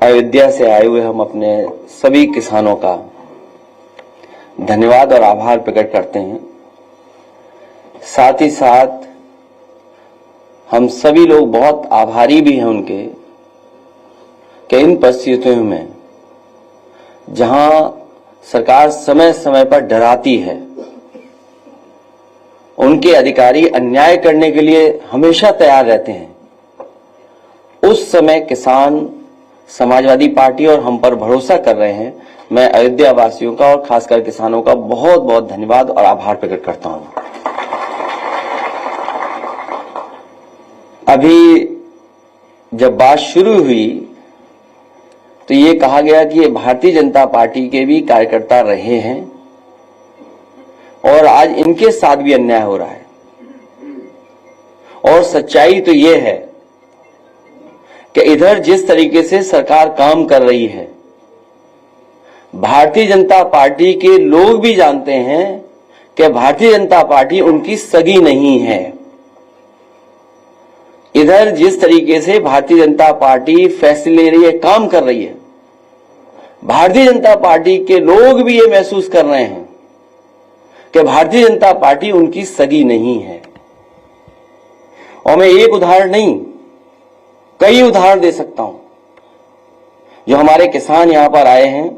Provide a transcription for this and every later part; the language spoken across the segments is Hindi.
अयोध्या से आए हुए हम अपने सभी किसानों का धन्यवाद और आभार प्रकट करते हैं। साथ ही साथ हम सभी लोग बहुत आभारी भी हैं उनके कि इन परिस्थितियों में जहां सरकार समय समय पर डराती है, उनके अधिकारी अन्याय करने के लिए हमेशा तैयार रहते हैं, उस समय किसान समाजवादी पार्टी और हम पर भरोसा कर रहे हैं। मैं अयोध्या वासियों का और खासकर किसानों का बहुत बहुत धन्यवाद और आभार प्रकट करता हूं। अभी जब बात शुरू हुई तो ये कहा गया कि ये भारतीय जनता पार्टी के भी कार्यकर्ता रहे हैं और आज इनके साथ भी अन्याय हो रहा है। और सच्चाई तो ये है कि इधर जिस तरीके से सरकार काम कर रही है, भारतीय जनता पार्टी के लोग भी जानते हैं कि भारतीय जनता पार्टी उनकी सगी नहीं है। इधर जिस तरीके से भारतीय जनता पार्टी फैसले ले रही है, काम कर रही है, भारतीय जनता पार्टी के लोग भी ये महसूस कर रहे हैं कि भारतीय जनता पार्टी उनकी सगी नहीं है। और मैं एक उदाहरण नहीं, कई उदाहरण दे सकता हूं। जो हमारे किसान यहां पर आए हैं,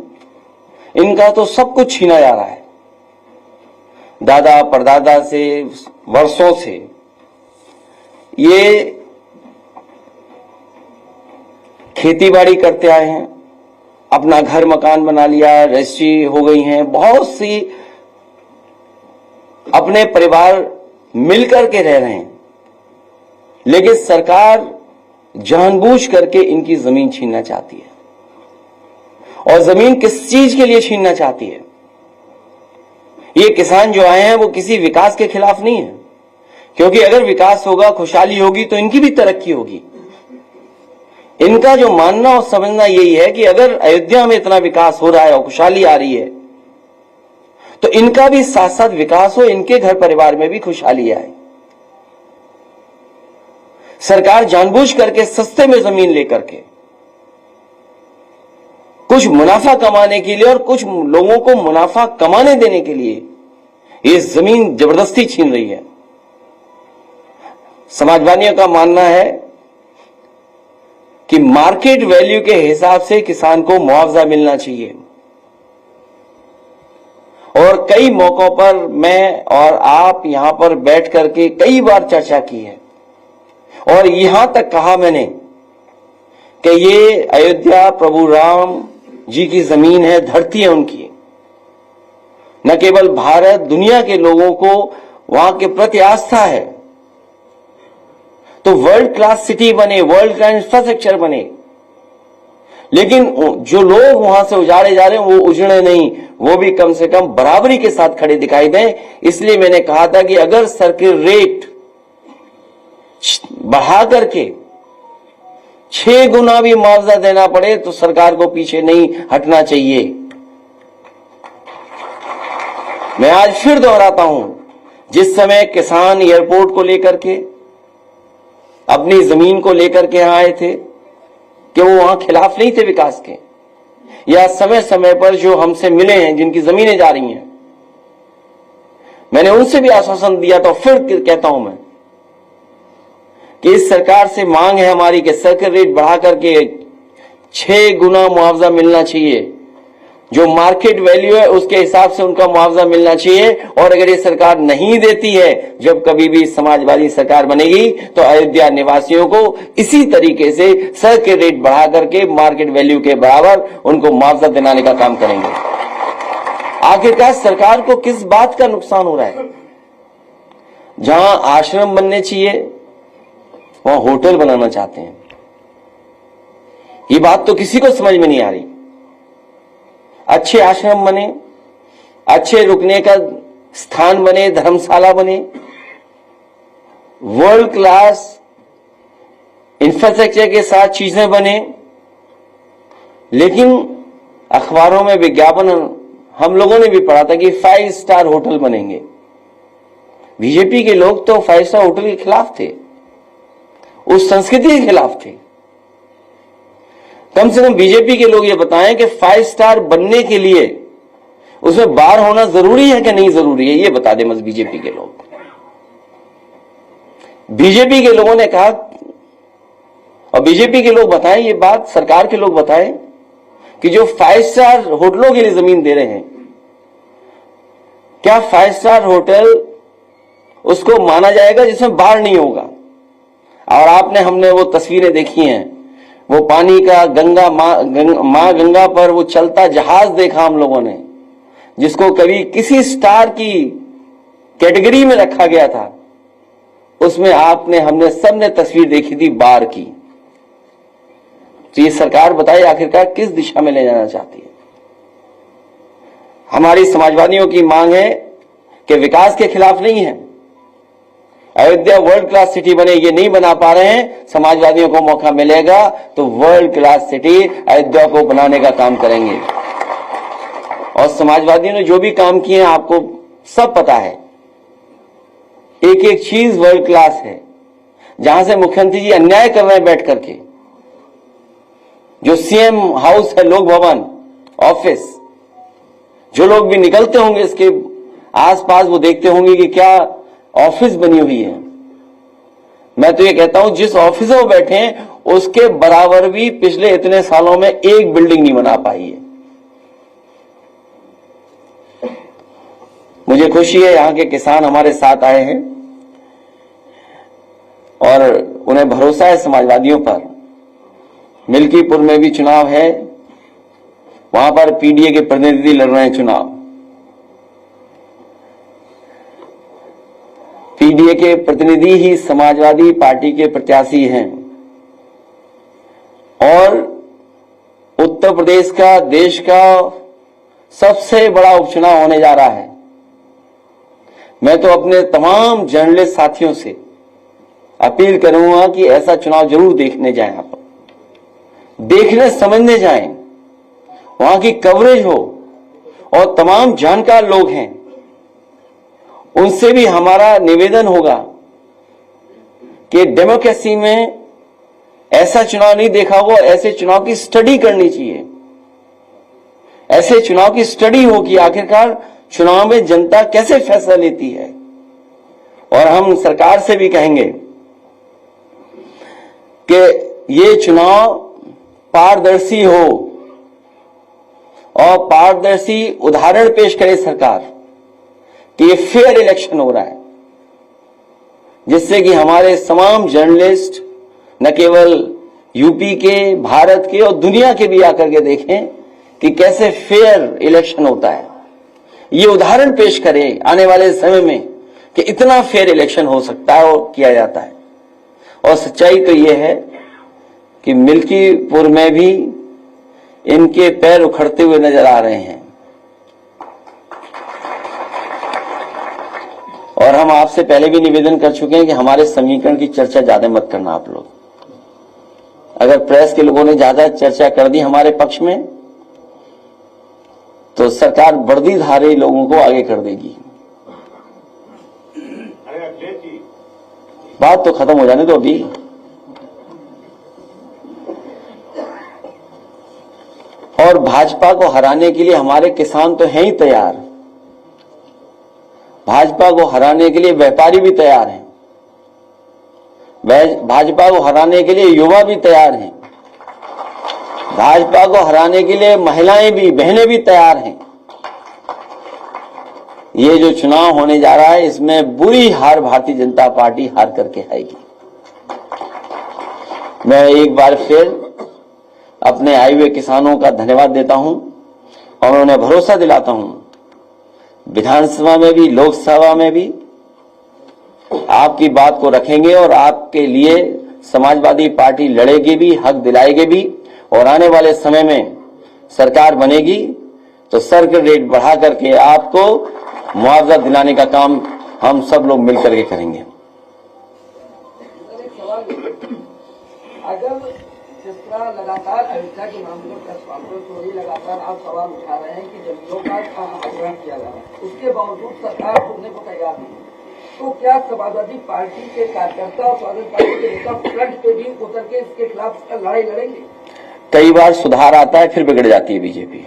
इनका तो सब कुछ छीना जा रहा है। दादा परदादा से वर्षों से ये खेती बाड़ी करते आए हैं, अपना घर मकान बना लिया, रजिस्ट्री हो गई हैं, बहुत सी अपने परिवार मिलकर के रह रहे हैं, लेकिन सरकार जानबूझ करके इनकी जमीन छीनना चाहती है। और जमीन किस चीज के लिए छीनना चाहती है? ये किसान जो आए हैं वो किसी विकास के खिलाफ नहीं है, क्योंकि अगर विकास होगा, खुशहाली होगी तो इनकी भी तरक्की होगी। इनका जो मानना और समझना यही है कि अगर अयोध्या में इतना विकास हो रहा है और खुशहाली आ रही है तो इनका भी साथ साथ विकास हो, इनके घर परिवार में भी खुशहाली आए। सरकार जानबूझ करके सस्ते में जमीन लेकर के कुछ मुनाफा कमाने के लिए और कुछ लोगों को मुनाफा कमाने देने के लिए ये जमीन जबरदस्ती छीन रही है। समाजवादियों का मानना है कि मार्केट वैल्यू के हिसाब से किसान को मुआवजा मिलना चाहिए। और कई मौकों पर मैं और आप यहां पर बैठ करके कई बार चर्चा की है और यहां तक कहा मैंने कि ये अयोध्या प्रभु राम जी की जमीन है, धरती है उनकी। न केवल भारत, दुनिया के लोगों को वहां के प्रति आस्था है, तो वर्ल्ड क्लास सिटी बने, वर्ल्ड क्लास इंफ्रास्ट्रक्चर बने, लेकिन जो लोग वहां से उजाड़े जा रहे हैं वो उजड़े नहीं, वो भी कम से कम बराबरी के साथ खड़े दिखाई दें। इसलिए मैंने कहा था कि अगर सर्किल रेट बढ़ा करके 6 गुना भी मुआवजा देना पड़े तो सरकार को पीछे नहीं हटना चाहिए। मैं आज फिर दोहराता हूं, जिस समय किसान एयरपोर्ट को लेकर के, अपनी जमीन को लेकर के यहां आए थे, कि वो वहां खिलाफ नहीं थे विकास के, या समय समय पर जो हमसे मिले हैं, जिनकी जमीनें जा रही हैं, मैंने उनसे भी आश्वासन दिया। तो फिर कहता हूं मैं कि इस सरकार से मांग है हमारी कि सर्किल रेट बढ़ा करके 6 गुना मुआवजा मिलना चाहिए। जो मार्केट वैल्यू है उसके हिसाब से उनका मुआवजा मिलना चाहिए। और अगर ये सरकार नहीं देती है, जब कभी भी समाजवादी सरकार बनेगी तो अयोध्या निवासियों को इसी तरीके से सर्किल रेट बढ़ा करके मार्केट वैल्यू के बराबर उनको मुआवजा दिलाने का काम करेंगे। आखिरकार सरकार को किस बात का नुकसान हो रहा है? जहां आश्रम बनने चाहिए वहां होटल बनाना चाहते हैं। ये बात तो किसी को समझ में नहीं आ रही। अच्छे आश्रम बने, अच्छे रुकने का स्थान बने, धर्मशाला बने, वर्ल्ड क्लास इंफ्रास्ट्रक्चर के साथ चीजें बने, लेकिन अखबारों में विज्ञापन हम लोगों ने भी पढ़ा था कि 5 स्टार होटल बनेंगे। बीजेपी के लोग तो 5 स्टार होटल के खिलाफ थे, उस संस्कृति के खिलाफ थे। कम से कम बीजेपी के लोग ये बताएं कि 5 स्टार बनने के लिए उसमें बार होना जरूरी है कि नहीं जरूरी है, ये बता दें बस बीजेपी के लोग। बीजेपी के लोगों ने कहा, और बीजेपी के लोग बताएं ये बात, सरकार के लोग बताएं कि जो 5 स्टार होटलों के लिए जमीन दे रहे हैं, क्या 5 स्टार होटल उसको माना जाएगा जिसमें बाढ़ नहीं होगा? और आपने हमने वो तस्वीरें देखी हैं, वो पानी का गंगा मां गंगा पर वो चलता जहाज देखा हम लोगों ने, जिसको कभी किसी स्टार की कैटेगरी में रखा गया था, उसमें आपने हमने सबने तस्वीर देखी थी बाढ़ की। तो ये सरकार बताइए आखिरकार किस दिशा में ले जाना चाहती है? हमारी समाजवादियों की मांग है कि विकास के खिलाफ नहीं है, अयोध्या वर्ल्ड क्लास सिटी बने, ये नहीं बना पा रहे हैं, समाजवादियों को मौका मिलेगा तो वर्ल्ड क्लास सिटी अयोध्या को बनाने का काम करेंगे। और समाजवादियों ने जो भी काम किए हैं आपको सब पता है, एक एक चीज वर्ल्ड क्लास है। जहां से मुख्यमंत्री जी अन्याय कर रहे हैं बैठ करके, जो सीएम हाउस है, लोक भवन, ऑफिस, जो लोग भी निकलते होंगे इसके आसपास वो देखते होंगे कि क्या ऑफिस बनी हुई है। मैं तो ये कहता हूं जिस ऑफिस में वो बैठे हैं उसके बराबर भी पिछले इतने सालों में एक बिल्डिंग नहीं बना पाई है। मुझे खुशी है यहां के किसान हमारे साथ आए हैं और उन्हें भरोसा है समाजवादियों पर। मिल्कीपुर में भी चुनाव है, वहां पर पीडीए के प्रतिनिधि लड़ रहे हैं चुनाव। पीडीए के प्रतिनिधि ही समाजवादी पार्टी के प्रत्याशी हैं और उत्तर प्रदेश का, देश का सबसे बड़ा उपचुनाव होने जा रहा है। मैं तो अपने तमाम जर्नलिस्ट साथियों से अपील करूंगा कि ऐसा चुनाव जरूर देखने जाएं, आप देखने समझने जाएं, वहां की कवरेज हो और तमाम जानकार लोग हैं उनसे भी हमारा निवेदन होगा कि डेमोक्रेसी में ऐसा चुनाव नहीं देखा होगा, ऐसे चुनाव की स्टडी करनी चाहिए। ऐसे चुनाव की स्टडी हो कि आखिरकार चुनाव में जनता कैसे फैसला लेती है। और हम सरकार से भी कहेंगे कि ये चुनाव पारदर्शी हो और पारदर्शी उदाहरण पेश करे सरकार कि ये फेयर इलेक्शन हो रहा है, जिससे कि हमारे तमाम जर्नलिस्ट न केवल यूपी के, भारत के और दुनिया के भी आकर के देखें कि कैसे फेयर इलेक्शन होता है। ये उदाहरण पेश करे आने वाले समय में कि इतना फेयर इलेक्शन हो सकता है और किया जाता है। और सच्चाई तो ये है कि मिल्कीपुर में भी इनके पैर उखड़ते हुए नजर आ रहे हैं। और हम आपसे पहले भी निवेदन कर चुके हैं कि हमारे समीकरण की चर्चा ज्यादा मत करना आप लोग। अगर प्रेस के लोगों ने ज्यादा चर्चा कर दी हमारे पक्ष में तो सरकार वर्दीधारी लोगों को आगे कर देगी। बात तो खत्म हो जाने दो अभी। और भाजपा को हराने के लिए हमारे किसान तो हैं ही तैयार, भाजपा को हराने के लिए व्यापारी भी तैयार हैं, भाजपा को हराने के लिए युवा भी तैयार हैं, भाजपा को हराने के लिए महिलाएं भी, बहनें भी तैयार हैं। ये जो चुनाव होने जा रहा है इसमें बुरी हार भारतीय जनता पार्टी हार करके आएगी। मैं एक बार फिर अपने आए हुए किसानों का धन्यवाद देता हूं और उन्हें भरोसा दिलाता हूं विधानसभा में भी, लोकसभा में भी आपकी बात को रखेंगे और आपके लिए समाजवादी पार्टी लड़ेगी भी, हक दिलाएगी भी। और आने वाले समय में सरकार बनेगी तो सर्किट रेट बढ़ा करके आपको मुआवजा दिलाने का काम हम सब लोग मिलकर के करेंगे। अगर जिस तरह लगातार अयोध्या के मामले पर लगातार आप सवाल उठा रहे हैं कि जमीनों का अधिग्रहण किया जा रहा है, उसके बावजूद सरकार छोड़ने को तैयार नहीं, तो क्या समाजवादी पार्टी के कार्यकर्ता और समाजवादी पार्टी के नेता फ्रंट पे भी उतर के इसके खिलाफ लड़ाई लड़ेंगे? कई बार सुधार आता है फिर बिगड़ जाती है बीजेपी।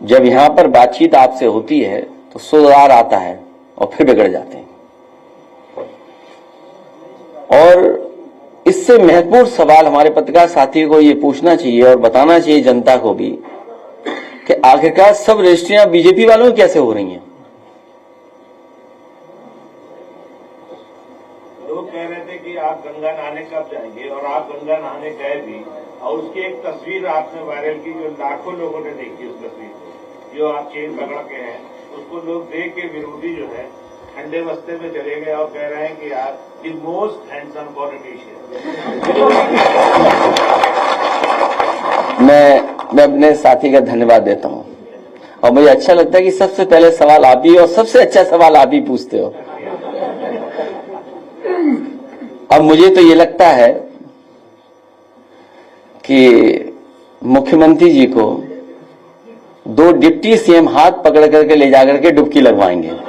जब यहां पर बातचीत आपसे होती है तो सुधार आता है और फिर बिगड़ जाते हैं। और इससे महत्वपूर्ण सवाल हमारे पत्रकार साथियों को ये पूछना चाहिए और बताना चाहिए जनता को भी कि आखिरकार सब रजिस्ट्रियां बीजेपी वालों की कैसे हो रही हैं। लोग कह रहे थे कि आप गंगा नहाने कब जाएंगे, और आप गंगा नहाने गए भी, और उसकी एक तस्वीर आपने वायरल की जो लाखों लोगों ने देखी। उस तस्वीर को जो आप चेन पकड़ के हैं उसको लोग देख के विरोधी जो है ठंडे बस्ते में चले गए और कह रहे हैं कि आप द मोस्ट हैंडसम पॉलिटिशियन। मैं अपने साथी का धन्यवाद देता हूं और मुझे अच्छा लगता है कि सबसे पहले सवाल आप ही और सबसे अच्छा सवाल आप ही पूछते हो। अब मुझे तो ये लगता है कि मुख्यमंत्री जी को 2 डिप्टी सीएम हाथ पकड़ करके ले जाकर के डुबकी लगवाएंगे।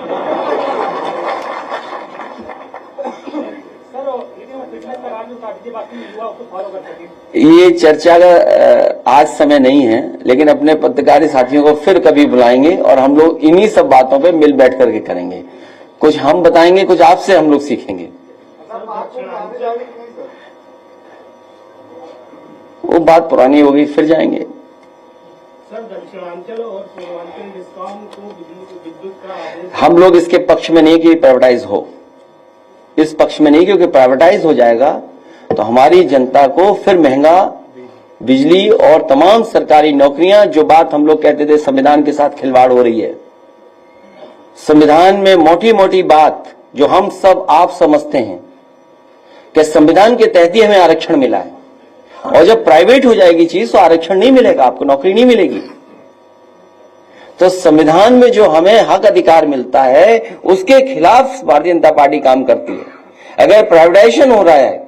ये चर्चा का आज समय नहीं है, लेकिन अपने पत्रकारी साथियों को फिर कभी बुलाएंगे और हम लोग इन्हीं सब बातों पे मिल बैठ करके करेंगे। कुछ हम बताएंगे, कुछ आपसे हम लोग सीखेंगे। वो बात पुरानी होगी, फिर जाएंगे। सर, दक्षिणांचल और पूर्वांचल डिस्कॉम को विद्युत का हम लोग इसके पक्ष में नहीं कि प्राइवेटाइज हो, इस पक्ष में नहीं, क्योंकि प्राइवेटाइज हो जाएगा तो हमारी जनता को फिर महंगा बिजली और तमाम सरकारी नौकरियां, जो बात हम लोग कहते थे संविधान के साथ खिलवाड़ हो रही है। संविधान में मोटी मोटी बात जो हम सब आप समझते हैं कि संविधान के तहत ही हमें आरक्षण मिला है, और जब प्राइवेट हो जाएगी चीज तो आरक्षण नहीं मिलेगा, आपको नौकरी नहीं मिलेगी। तो संविधान में जो हमें हक अधिकार मिलता है उसके खिलाफ भारतीय जनता पार्टी काम करती है। अगर प्राइवेटाइजेशन हो रहा है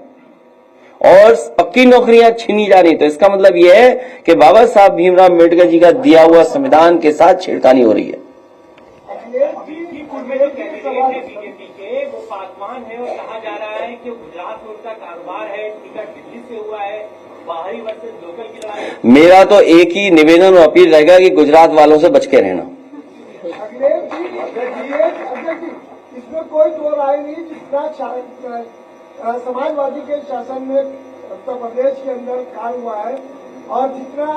और पक्की नौकरियां छीनी जा रही तो इसका मतलब यह है कि बाबा साहब भीमराव अम्बेडकर जी का दिया हुआ संविधान के साथ छेड़खानी हो रही है। बीजेपी के वो पासवान है और कहा जा रहा है कि गुजरात में उनका कारोबार है, टिकट दिल्ली से हुआ है, बाहरी वर्सेस लोकल की लड़ाई। मेरा तो एक ही निवेदन और अपील रहेगा कि गुजरात वालों से बच के रहना। इसमें कोई दो राय नहीं। जितना समाजवादी के शासन में उत्तर प्रदेश के अंदर काम हुआ है और जितना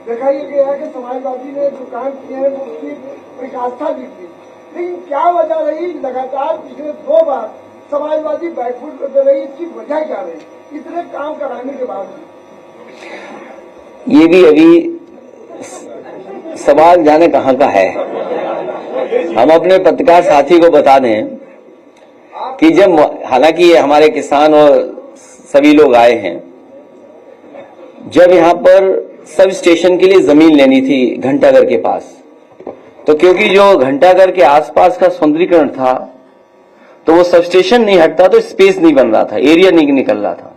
देखा ही गया है कि समाजवादी ने जो काम किए हैं उसकी विकासता भी थी, लेकिन क्या वजह रही लगातार पिछले 2 बार समाजवादी बैकफुट करते रही, इसकी वजह क्या रही इतने काम कराने के बावजूद? ये भी अभी सवाल जाने कहां का है। हम अपने पत्रकार साथी को बता दें कि जब, हालांकि ये हमारे किसान और सभी लोग आए हैं, जब यहां पर सब स्टेशन के लिए जमीन लेनी थी घंटाघर के पास, तो क्योंकि जो घंटाघर के आसपास का सौंदर्यीकरण था तो वो सब स्टेशन नहीं हटता तो स्पेस नहीं बन रहा था, एरिया नहीं निकल रहा था।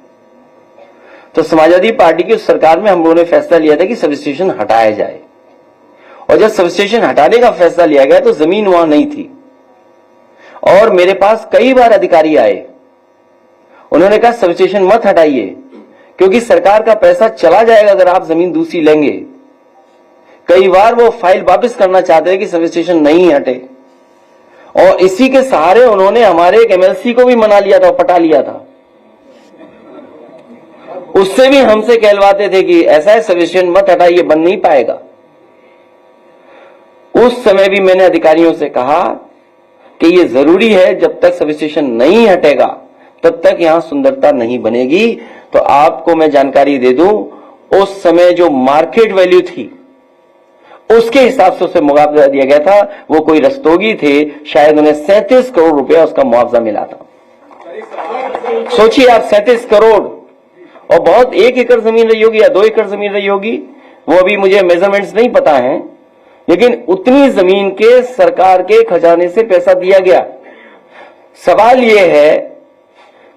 तो समाजवादी पार्टी की सरकार में हम लोगों ने फैसला लिया था कि सब स्टेशन हटाया जाए, और जब सब स्टेशन हटाने का फैसला लिया गया तो जमीन वहां नहीं थी। और मेरे पास कई बार अधिकारी आए, उन्होंने कहा सब स्टेशन मत हटाइए क्योंकि सरकार का पैसा चला जाएगा अगर आप जमीन दूसरी लेंगे। कई बार वो फाइल वापस करना चाहते हैं कि सब स्टेशन नहीं हटे, और इसी के सहारे उन्होंने हमारे एक एमएलसी को भी मना लिया था, पटा लिया था। उससे भी हमसे कहलवाते थे कि ऐसा है सब स्टेशन मत हटाइए, बन नहीं पाएगा। उस समय भी मैंने अधिकारियों से कहा कि ये जरूरी है, जब तक सब स्टेशन नहीं हटेगा तब तक यहां सुंदरता नहीं बनेगी। तो आपको मैं जानकारी दे दूं, उस समय जो मार्केट वैल्यू थी उसके हिसाब से उसे मुआवजा दिया गया था। वो कोई रस्तोगी थे, शायद उन्हें 37 करोड़ रुपया उसका मुआवजा मिला था। सोचिए आप, 37 करोड़, और बहुत 1 एकड़ जमीन रही होगी या 2 एकड़ जमीन रही होगी, वो अभी मुझे मेजरमेंट्स नहीं पता है, लेकिन उतनी जमीन के सरकार के खजाने से पैसा दिया गया। सवाल यह है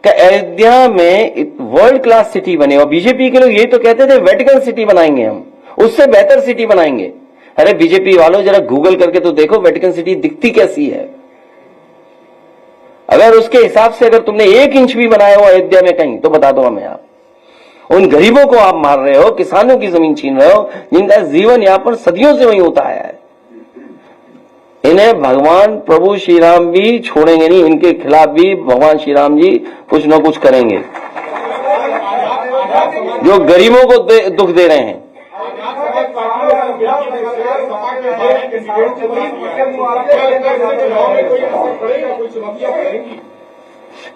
कि अयोध्या में वर्ल्ड क्लास सिटी बने, और बीजेपी के लोग ये तो कहते थे वेटिकन सिटी बनाएंगे, हम उससे बेहतर सिटी बनाएंगे। अरे बीजेपी वालों, जरा गूगल करके तो देखो वेटिकन सिटी दिखती कैसी है। अगर उसके हिसाब से अगर तुमने 1 इंच भी बनाया हो अयोध्या में कहीं तो बता दो हमें आप। उन गरीबों को आप मार रहे हो, किसानों की जमीन छीन रहे हो, जिनका जीवन यापन सदियों से वही होता आया है। इन्हें भगवान प्रभु श्री राम भी छोड़ेंगे नहीं, इनके खिलाफ भी भगवान श्री राम जी कुछ न कुछ करेंगे, जो गरीबों को दुख दे रहे हैं।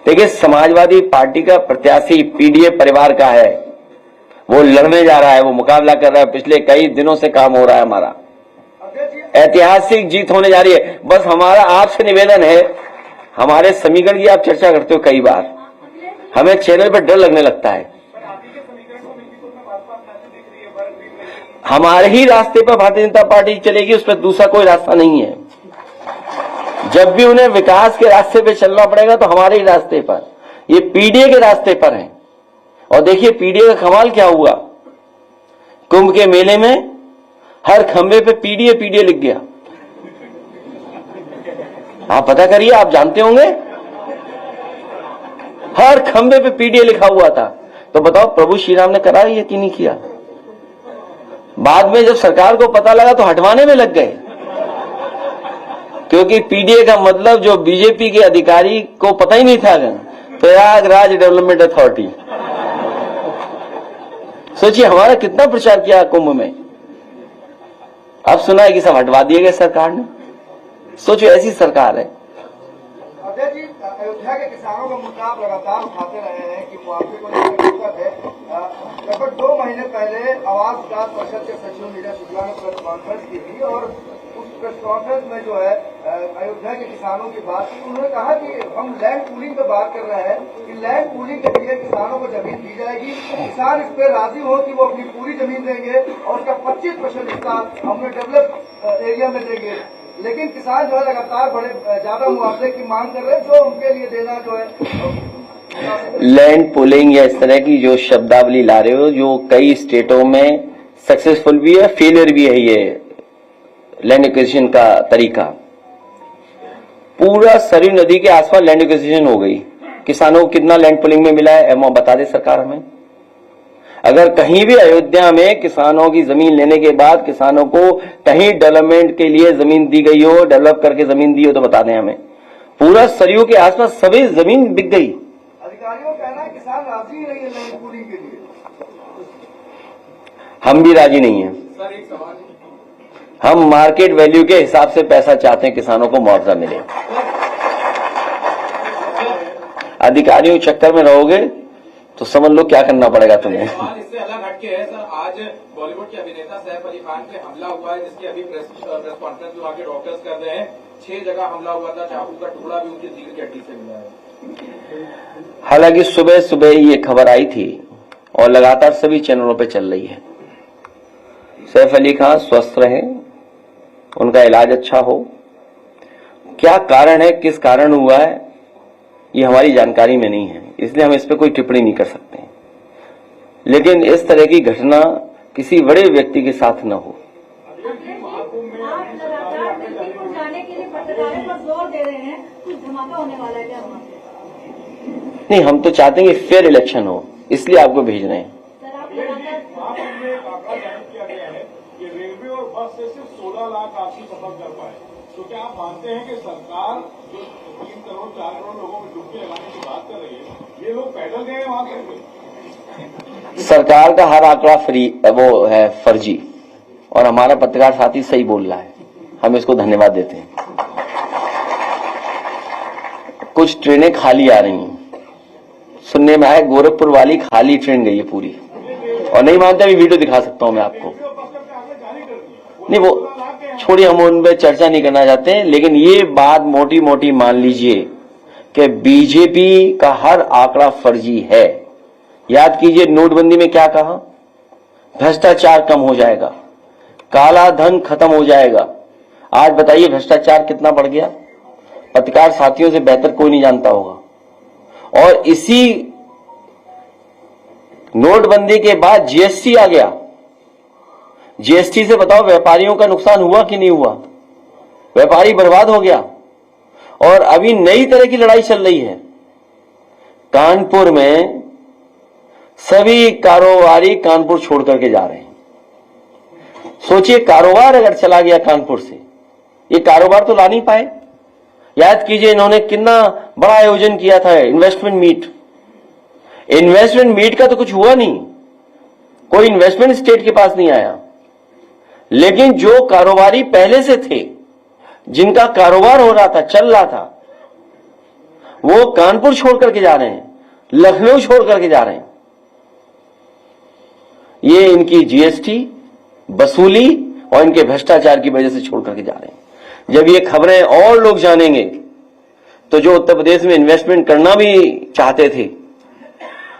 देखिए, समाजवादी पार्टी का प्रत्याशी पीडीए परिवार का है, वो लड़ने जा रहा है, वो मुकाबला कर रहा है। पिछले कई दिनों से काम हो रहा है हमारा, ऐतिहासिक जीत होने जा रही है। बस हमारा आपसे निवेदन है, हमारे समीकरण की आप चर्चा करते हो कई बार, हमें चैनल पर डर लगने लगता है। हमारे ही रास्ते पर भारतीय जनता पार्टी चलेगी, उस पर दूसरा कोई रास्ता नहीं है। जब भी उन्हें विकास के रास्ते पे चलना पड़ेगा तो हमारे ही रास्ते पर, ये पीडीए के रास्ते पर है। और देखिए पीडीए का कमाल क्या हुआ, कुंभ के मेले में हर खंबे पे पीडीए पीडीए लिख गया। आप पता करिए, आप जानते होंगे, हर खंबे पे पीडीए लिखा हुआ था। तो बताओ प्रभु श्री राम ने करा ये कि नहीं किया? बाद में जब सरकार को पता लगा तो हटवाने में लग गए, क्योंकि पीडीए का मतलब जो बीजेपी के अधिकारी को पता ही नहीं था, प्रयागराज डेवलपमेंट अथॉरिटी। सोचिए हमारा कितना प्रचार किया कुंभ में, अब सुना है कि सब हटवा दिए गए सरकार ने। सोचो ऐसी सरकार है। अजय जी, अयोध्या के किसानों का मुद्दा आप लगातार उठाते रहे हैं कि मुआवजे को लेकर दिक्कत है। लगभग 2 महीने पहले आवास विकास परिषद के सचिव नीरज शुक्ला ने प्रेस कॉन्फ्रेंस की थी और उस प्रेस कॉन्फ्रेंस में जो है अयोध्या के किसानों की बात की। उन्होंने कहा कि हम लैंड पूलिंग पे बात कर रहे हैं कि लैंड पूलिंग के लिए किसानों को जमीन दी जाएगी, किसान इस पे राजी हो कि वो अपनी पूरी जमीन देंगे और उसका 25% हिस्सा हमने डेवलप एरिया में देंगे। लेकिन किसान जो है लगातार बड़े ज्यादा मुआवजे की मांग कर रहे हैं, जो उनके लिए देना जो है लैंड पुलिंग या इस तरह की जो शब्दावली ला रहे हो, जो कई स्टेटों में सक्सेसफुल भी है, फेलियर भी है। ये लैंड एक्विजिशन का तरीका, पूरा सरयू नदी के आसपास लैंड एक्विजिशन हो गई। किसानों को कितना लैंड पुलिंग में मिला है बता दे सरकार हमें। अगर कहीं भी अयोध्या में किसानों की जमीन लेने के बाद किसानों को कहीं डेवलपमेंट के लिए जमीन दी गई हो, डेवलप करके जमीन दी हो, तो बता दें हमें। पूरा सरयू के आसपास सभी जमीन बिक गई। अधिकारियों का कहना है किसान राजी नहीं है लैंड पूलिंग के लिए। हम भी राजी नहीं है। सर एक सवाल, हम मार्केट वैल्यू के हिसाब से पैसा चाहते हैं, किसानों को मुआवजा मिले। अधिकारियों के चक्कर में रहोगे तो समझ लो क्या करना पड़ेगा तुम्हें। इससे अलग हटके है सर, आज बॉलीवुड के अभिनेता सैफ अली खान पे हमला हुआ है, जिसकी अभी प्रेस कॉन्फ्रेंस में वहाँ के डॉक्टर्स कर रहे हैं। 6 जगह हमला हुआ था, चाकू का टुकड़ा भी उनकी रीढ़ की हड्डी से मिला है। हालांकि सुबह सुबह ये खबर आई थी और लगातार सभी चैनलों पे चल रही है। सैफ अली खान स्वस्थ रहे, उनका इलाज अच्छा हो। क्या कारण है, किस कारण हुआ है, ये हमारी जानकारी में नहीं है, इसलिए हम इस पे कोई टिप्पणी नहीं कर सकते। लेकिन इस तरह की घटना किसी बड़े व्यक्ति के साथ न हो। आप लगातार दिल्ली को जाने के लिए पत्रकारों पर जोर दे रहे हैं, कुछ धमाका होने वाला है क्या वहाँ पे? नहीं, हम तो चाहते हैं कि फेयर इलेक्शन हो, इसलिए आपको भेज रहे हैं। सर आप लगातार महाकुंभ में एक आंकड़ा जारी किया गया है कि रेलवे और बस से सिर्फ 16 लाख यात्री सफर कर पाए। तो क्या आप मानते हैं कि सरकार जो 3 करोड़ 4 करोड़ लोगों में डुबकी लगाने की बात कर रही है, ये लोग पैदल गए वहां तक? सरकार का हर आंकड़ा वो है फर्जी, और हमारा पत्रकार साथी सही बोल रहा है, हम इसको धन्यवाद देते हैं। कुछ ट्रेनें खाली आ रही हैं, सुनने में आया गोरखपुर वाली खाली ट्रेन गई है पूरी, और नहीं मानते अभी वीडियो दिखा सकता हूं मैं आपको। नहीं वो छोड़िए, हम उन पर चर्चा नहीं करना चाहते हैं, लेकिन ये बात मोटी मोटी मान लीजिए कि बीजेपी का हर आंकड़ा फर्जी है। याद कीजिए नोटबंदी में क्या कहा, भ्रष्टाचार कम हो जाएगा, काला धन खत्म हो जाएगा। आज बताइए भ्रष्टाचार कितना बढ़ गया, पत्रकार साथियों से बेहतर कोई नहीं जानता होगा। और इसी नोटबंदी के बाद जीएसटी आ गया, जीएसटी से बताओ व्यापारियों का नुकसान हुआ कि नहीं हुआ? व्यापारी बर्बाद हो गया। और अभी नई तरह की लड़ाई चल रही है, कानपुर में सभी कारोबारी कानपुर छोड़ करके जा रहे हैं। सोचिए, कारोबार अगर चला गया कानपुर से, ये कारोबार तो ला नहीं पाए। याद कीजिए, इन्होंने कितना बड़ा आयोजन किया था, इन्वेस्टमेंट मीट। इन्वेस्टमेंट मीट का तो कुछ हुआ नहीं, कोई इन्वेस्टमेंट स्टेट के पास नहीं आया। लेकिन जो कारोबारी पहले से थे, जिनका कारोबार हो रहा था, चल रहा था, वो कानपुर छोड़ करके जा रहे हैं, लखनऊ छोड़ करके जा रहे हैं। ये इनकी जीएसटी वसूली और इनके भ्रष्टाचार की वजह से छोड़ करके जा रहे हैं। जब ये खबरें और लोग जानेंगे तो जो उत्तर प्रदेश में इन्वेस्टमेंट करना भी चाहते थे,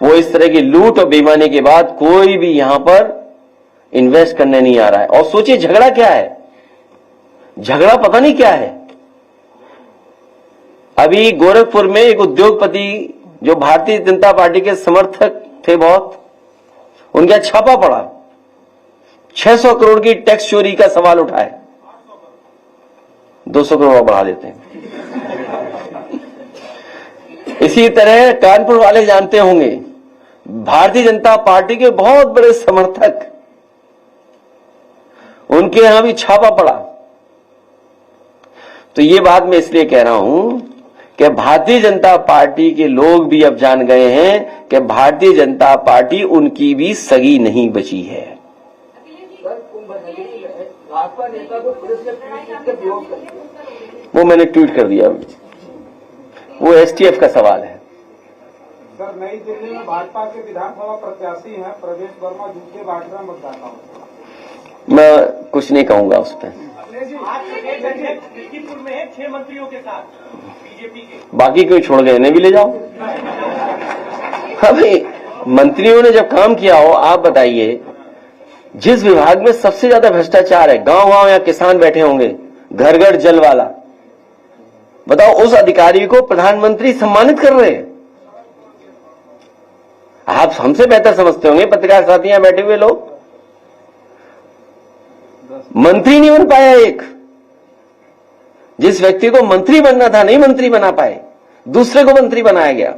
वो इस तरह की लूट और बेईमानी के बाद कोई भी यहां पर इन्वेस्ट करने नहीं आ रहा है। और सोचिए, झगड़ा क्या है, झगड़ा पता नहीं क्या है। अभी गोरखपुर में एक उद्योगपति जो भारतीय जनता पार्टी के समर्थक थे बहुत, उनका छापा पड़ा, 600 करोड़ की टैक्स चोरी का सवाल उठाए। 200 करोड़ बढ़ा देते हैं। इसी तरह कानपुर वाले जानते होंगे, भारतीय जनता पार्टी के बहुत बड़े समर्थक, उनके यहां भी छापा पड़ा। तो ये बात मैं इसलिए कह रहा हूं कि भारतीय जनता पार्टी के लोग भी अब जान गए हैं कि भारतीय जनता पार्टी उनकी भी सगी नहीं बची है। सर, कुंभ नगरी में भाजपा नेता को पुलिस ने पीट के विरोध कर दिया। वो मैंने ट्वीट कर दिया, वो एसटीएफ का सवाल है। सर, नई दिल्ली में भाजपा के विधानसभा प्रत्याशी हैं प्रवेश वर्मा, झूठे बांटना मतदाताओं को। मैं कुछ नहीं कहूंगा उस पर। मिर्कीपुर में है 6 मंत्रियों के साथ बीजेपी के, बाकी क्यों छोड़ गए, इन्हें भी ले जाओ। हाँ भाई, मंत्रियों ने जब काम किया हो, आप बताइए, जिस विभाग में सबसे ज्यादा भ्रष्टाचार है, गांव गांव या किसान बैठे होंगे, घर घर जल वाला, बताओ उस अधिकारी को प्रधानमंत्री सम्मानित कर रहे हैं। आप हमसे बेहतर समझते होंगे, पत्रकार साथी यहां बैठे हुए लोग। मंत्री नहीं बन पाया एक, जिस व्यक्ति को मंत्री बनना था नहीं मंत्री बना पाए, दूसरे को मंत्री बनाया गया।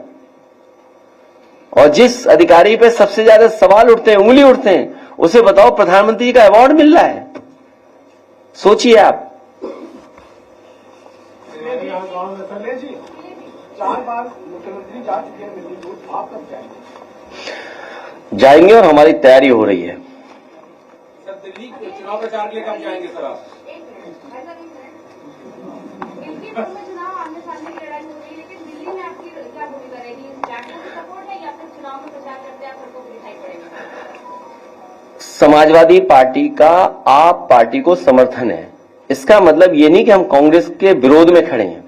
और जिस अधिकारी पे सबसे ज्यादा सवाल उठते हैं, उंगली उठते हैं, उसे बताओ प्रधानमंत्री का अवार्ड मिल रहा है। सोचिए आप। जी 4 बार मुख्यमंत्री जा चुके हैं मिर्कीपुर, आप कब जाएंगे और हमारी तैयारी हो रही है। सर, दिल्ली चुनाव प्रचार के लिए कब जाएंगे सर आप? चुनाव आने सामने की लड़ाई हो रही है, लेकिन दिल्ली में आपकी क्या भूमिका रहेगी? नेशनल सपोर्ट है या फिर चुनाव में प्रचार करते हैं आपको दिखाई पड़ेगा? समाजवादी पार्टी का आप पार्टी को समर्थन है, इसका मतलब ये नहीं कि हम कांग्रेस के विरोध में खड़े हैं।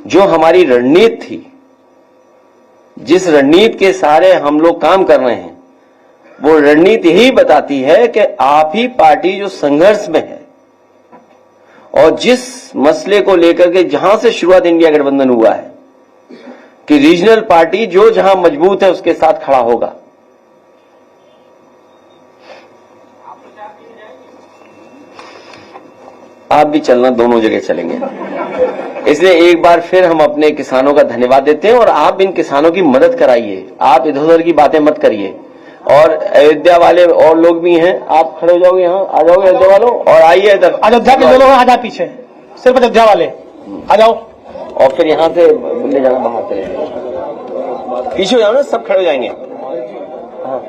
जो हमारी रणनीति थी, जिस रणनीति के सहारे हम लोग काम कर रहे हैं, वो रणनीति यही बताती है कि आप ही पार्टी जो संघर्ष में है और जिस मसले को लेकर के जहां से शुरुआत इंडिया गठबंधन हुआ है कि रीजनल पार्टी जो जहां मजबूत है उसके साथ खड़ा होगा। आप भी चलना, दोनों जगह चलेंगे। इसलिए एक बार फिर हम अपने किसानों का धन्यवाद देते हैं और आप इन किसानों की मदद कराइए, आप इधर उधर की बातें मत करिए। और अयोध्या वाले और लोग भी हैं, आप खड़े हो जाओगे, यहाँ आ जाओगे अयोध्या वालों, और आइए इधर। अयोध्या के लोग आ जाओ पीछे, सिर्फ अयोध्या वाले आ जाओ। और फिर यहाँ से ले जाना बाहर से, पीछे हो जाओ ना, सब खड़े हो जाएंगे। हाँ।